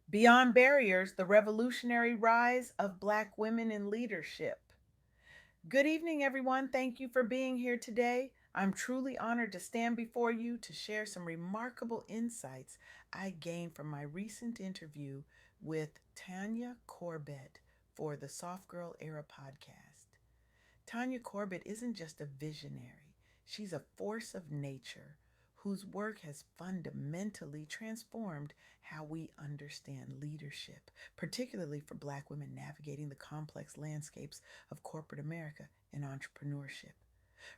Beyond Barriers, the revolutionary rise of Black women in leadership. Good evening, everyone. Thank you for being here today. I'm truly honored to stand before you to share some remarkable insights I gained from my recent interview with Tanya Corbett for the Soft Girl Era podcast. Tanya Corbett isn't just a visionary, she's a force of nature whose work has fundamentally transformed how we understand leadership, particularly for Black women navigating the complex landscapes of corporate America and entrepreneurship.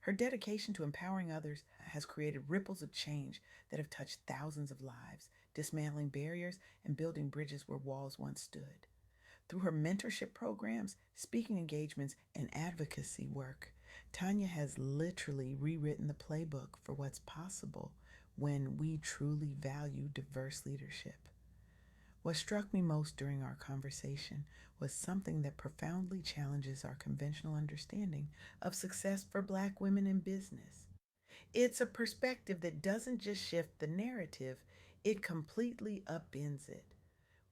Her dedication to empowering others has created ripples of change that have touched thousands of lives, dismantling barriers and building bridges where walls once stood. Through her mentorship programs, speaking engagements, and advocacy work, Tanya has literally rewritten the playbook for what's possible when we truly value diverse leadership. What struck me most during our conversation was something that profoundly challenges our conventional understanding of success for Black women in business. It's a perspective that doesn't just shift the narrative, it completely upends it.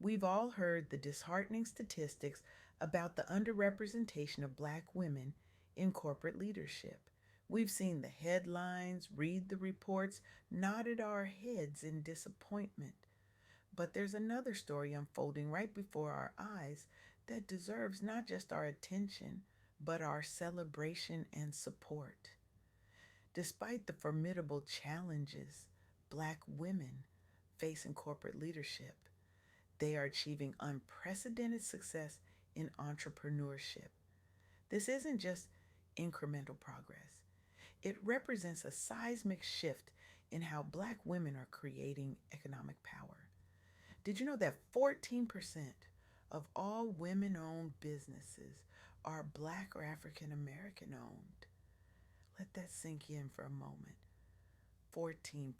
We've all heard the disheartening statistics about the underrepresentation of Black women in corporate leadership. We've seen the headlines, read the reports, nodded our heads in disappointment. But there's another story unfolding right before our eyes that deserves not just our attention, but our celebration and support. Despite the formidable challenges Black women face in corporate leadership, they are achieving unprecedented success in entrepreneurship. This isn't just incremental progress, it represents a seismic shift in how Black women are creating economic power. Did you know that 14% of all women owned businesses are Black or African American owned? Let that sink in for a moment. 14%.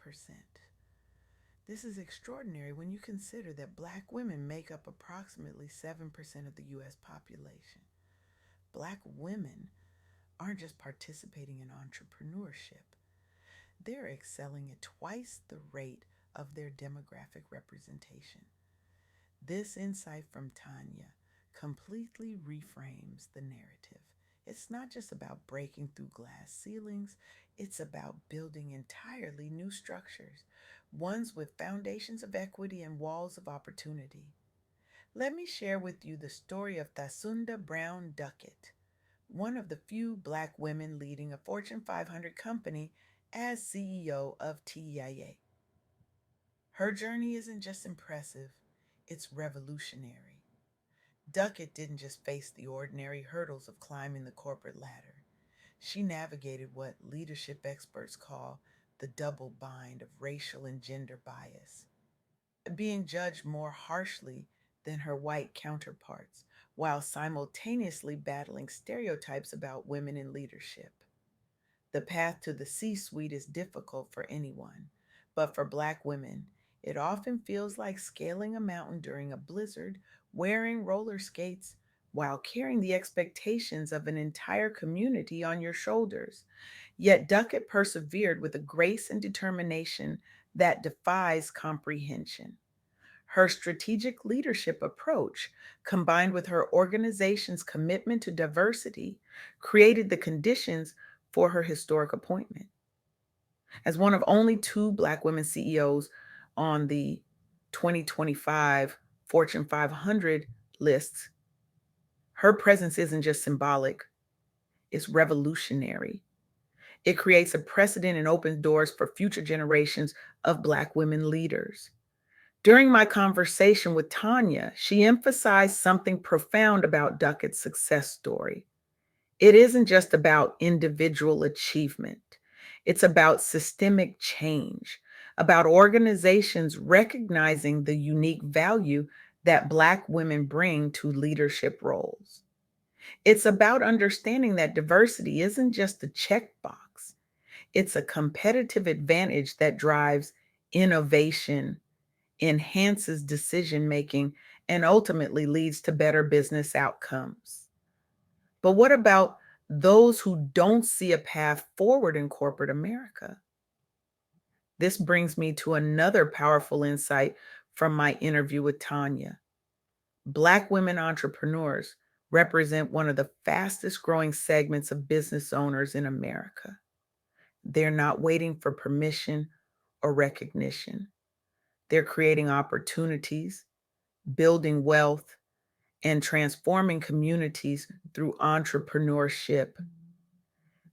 This is extraordinary when you consider that Black women make up approximately 7% of the US population. Black women aren't just participating in entrepreneurship, they're excelling at twice the rate of their demographic representation. This insight from Tanya completely reframes the narrative. It's not just about breaking through glass ceilings, it's about building entirely new structures, ones with foundations of equity and walls of opportunity. Let me share with you the story of Thasunda Brown Duckett, one of the few Black women leading a Fortune 500 company as CEO of TIA. Her journey isn't just impressive, it's revolutionary. Duckett didn't just face the ordinary hurdles of climbing the corporate ladder. She navigated what leadership experts call the double bind of racial and gender bias, being judged more harshly than her white counterparts, while simultaneously battling stereotypes about women in leadership. The path to the C suite is difficult for anyone, but for Black women, it often feels like scaling a mountain during a blizzard, wearing roller skates, while carrying the expectations of an entire community on your shoulders. Yet Duckett persevered with a grace and determination that defies comprehension. Her strategic leadership approach, combined with her organization's commitment to diversity, created the conditions for her historic appointment. As one of only two Black women CEOs on the 2025 Fortune 500 lists, her presence isn't just symbolic, it's revolutionary. It creates a precedent and opens doors for future generations of Black women leaders. During my conversation with Tanya, she emphasized something profound about Duckett's success story. It isn't just about individual achievement, it's about systemic change, about organizations recognizing the unique value that Black women bring to leadership roles. It's about understanding that diversity isn't just a checkbox, it's a competitive advantage that drives innovation, enhances decision making, and ultimately leads to better business outcomes. But what about those who don't see a path forward in corporate America? This brings me to another powerful insight from my interview with Tanya. Black women entrepreneurs represent one of the fastest growing segments of business owners in America. They're not waiting for permission or recognition. They're creating opportunities, building wealth, and transforming communities through entrepreneurship.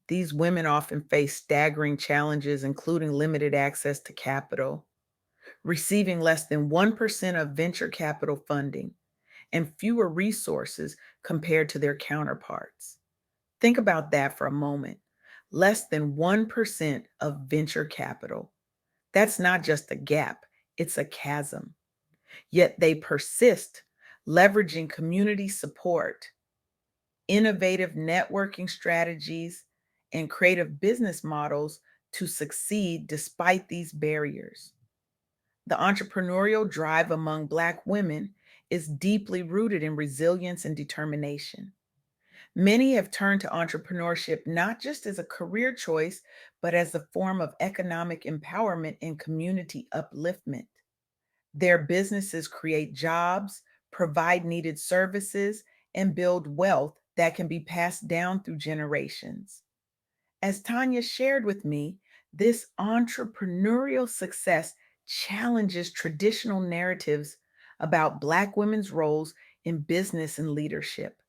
These women often face staggering challenges, including limited access to capital, receiving less than 1% of venture capital funding, and fewer resources compared to their counterparts. Think about that for a moment. Less than 1% of venture capital. That's not just a gap, it's a chasm. Yet they persist, leveraging community support, innovative networking strategies, and creative business models to succeed despite these barriers. The entrepreneurial drive among Black women is deeply rooted in resilience and determination. Many have turned to entrepreneurship not just as a career choice, but as a form of economic empowerment and community upliftment. Their businesses create jobs, provide needed services, and build wealth that can be passed down through generations. As Tanya shared with me, this entrepreneurial success challenges traditional narratives about Black women's roles in business and leadership.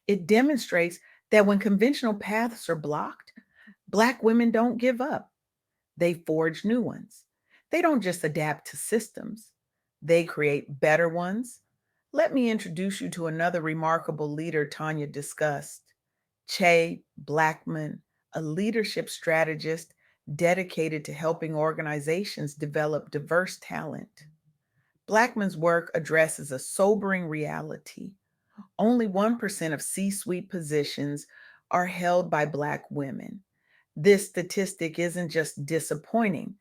It demonstrates that when conventional paths are blocked, Black women don't give up. They forge new ones. They don't just adapt to systems, they create better ones. Let me introduce you to another remarkable leader Tanya discussed, Che Blackman, a leadership strategist dedicated to helping organizations develop diverse talent. Blackman's work addresses a sobering reality. Only 1% of C suite positions are held by Black women. This statistic isn't just disappointing,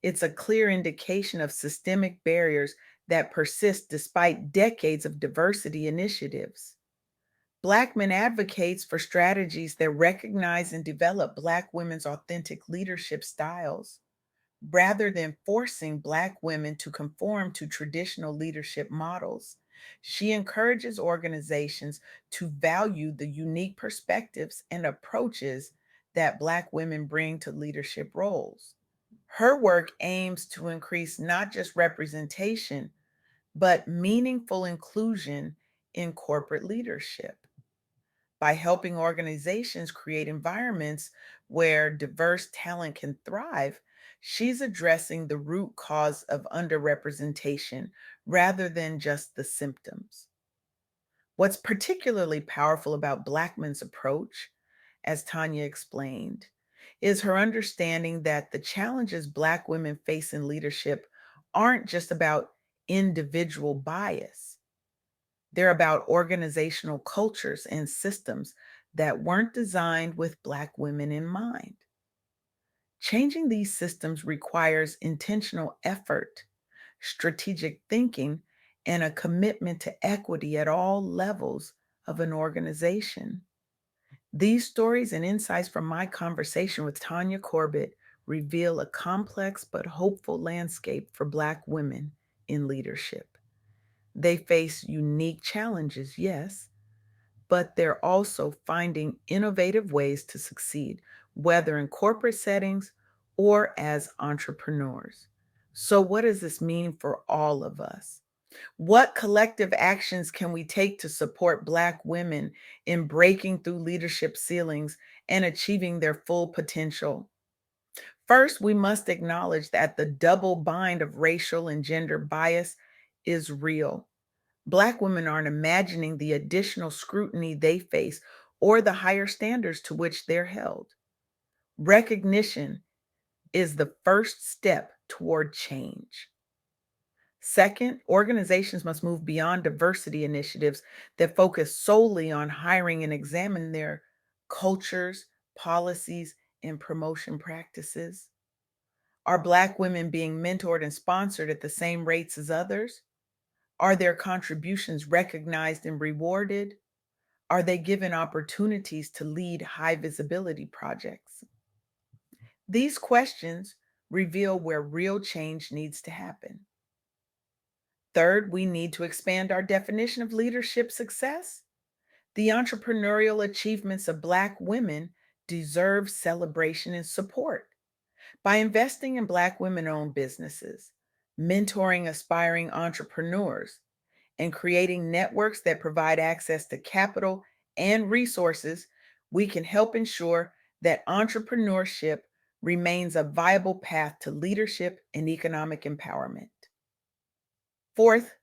it's a clear indication of systemic barriers that persist despite decades of diversity initiatives. Blackman advocates for strategies that recognize and develop Black women's authentic leadership styles. Rather than forcing Black women to conform to traditional leadership models, she encourages organizations to value the unique perspectives and approaches that Black women bring to leadership roles. Her work aims to increase not just representation, but meaningful inclusion in corporate leadership. By helping organizations create environments where diverse talent can thrive, she's addressing the root cause of underrepresentation rather than just the symptoms. What's particularly powerful about Blackman's approach, as Tanya explained, is her understanding that the challenges Black women face in leadership aren't just about individual bias. They're about organizational cultures and systems that weren't designed with Black women in mind. Changing these systems requires intentional effort, strategic thinking, and a commitment to equity at all levels of an organization. These stories and insights from my conversation with Tanya Corbett reveal a complex but hopeful landscape for Black women in leadership. They face unique challenges, yes, but they're also finding innovative ways to succeed, whether in corporate settings or as entrepreneurs. So, what does this mean for all of us? What collective actions can we take to support Black women in breaking through leadership ceilings and achieving their full potential? First, we must acknowledge that the double bind of racial and gender bias is real. Black women aren't imagining the additional scrutiny they face or the higher standards to which they're held. Recognition is the first step toward change. Second, organizations must move beyond diversity initiatives that focus solely on hiring and examine their cultures, policies, and promotion practices. Are Black women being mentored and sponsored at the same rates as others? Are their contributions recognized and rewarded? Are they given opportunities to lead high visibility projects? These questions reveal where real change needs to happen. Third, we need to expand our definition of leadership success. The entrepreneurial achievements of Black women deserve celebration and support. By investing in Black women owned businesses, mentoring aspiring entrepreneurs, and creating networks that provide access to capital and resources, we can help ensure that entrepreneurship remains a viable path to leadership and economic empowerment. Fourth,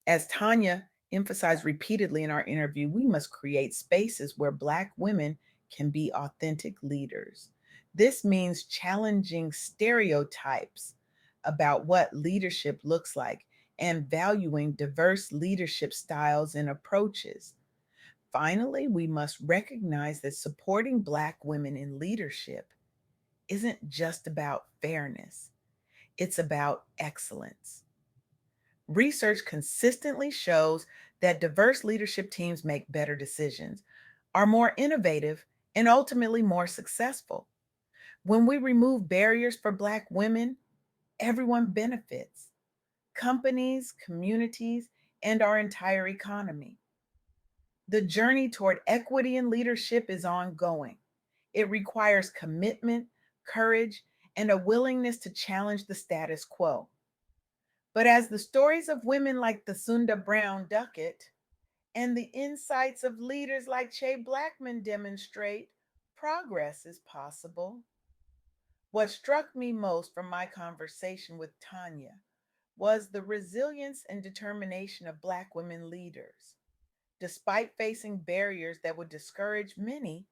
as Tanya emphasized repeatedly in our interview, we must create spaces where Black women can be authentic leaders. This means challenging stereotypes about what leadership looks like and valuing diverse leadership styles and approaches. Finally, we must recognize that supporting Black women in leadership isn't just about fairness, it's about excellence. Research consistently shows that diverse leadership teams make better decisions, are more innovative, and ultimately more successful. When we remove barriers for Black women, everyone benefits: companies, communities, and our entire economy. The journey toward equity in leadership is ongoing. It requires commitment, courage, and a willingness to challenge the status quo. But as the stories of women like the Sunda Brown Duckett and the insights of leaders like Che Blackman demonstrate, progress is possible. What struck me most from my conversation with Tanya was the resilience and determination of Black women leaders. Despite facing barriers that would discourage many,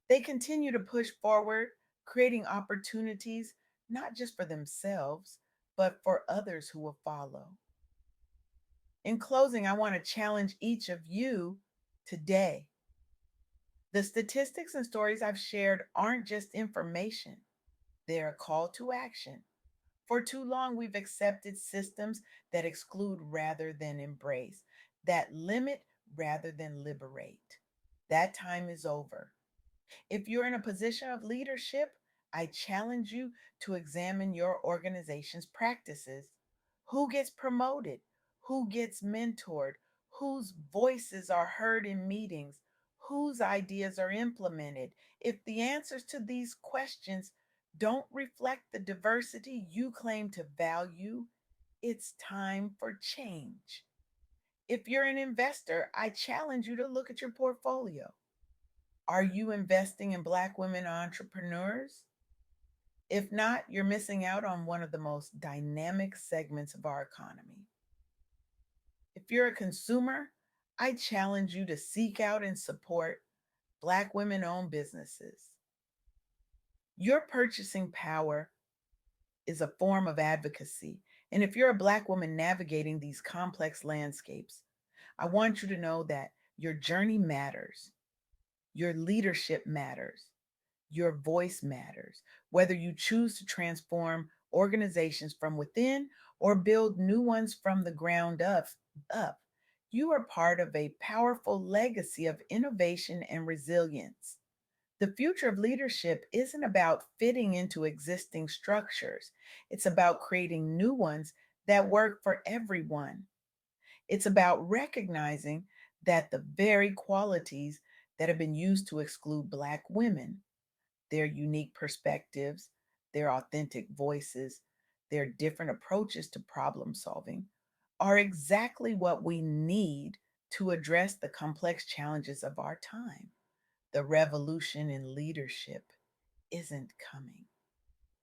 they continue to push forward, creating opportunities not just for themselves, but for others who will follow. In closing, I want to challenge each of you today. The statistics and stories I've shared aren't just information, they're a call to action. For too long, we've accepted systems that exclude rather than embrace, that limit rather than liberate. That time is over. If you're in a position of leadership, I challenge you to examine your organization's practices. Who gets promoted? Who gets mentored? Whose voices are heard in meetings? Whose ideas are implemented? If the answers to these questions don't reflect the diversity you claim to value, it's time for change. If you're an investor, I challenge you to look at your portfolio. Are you investing in Black women entrepreneurs? If not, you're missing out on one of the most dynamic segments of our economy. If you're a consumer, I challenge you to seek out and support Black women owned businesses. Your purchasing power is a form of advocacy. And if you're a Black woman navigating these complex landscapes, I want you to know that your journey matters, your leadership matters, your voice matters. Whether you choose to transform organizations from within or build new ones from the ground up, you are part of a powerful legacy of innovation and resilience. The future of leadership isn't about fitting into existing structures, it's about creating new ones that work for everyone. It's about recognizing that the very qualities that have been used to exclude Black women, their unique perspectives, their authentic voices, their different approaches to problem solving, are exactly what we need to address the complex challenges of our time. The revolution in leadership isn't coming,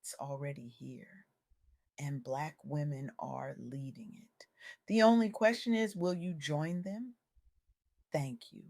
it's already here. And Black women are leading it. The only question is, will you join them? Thank you.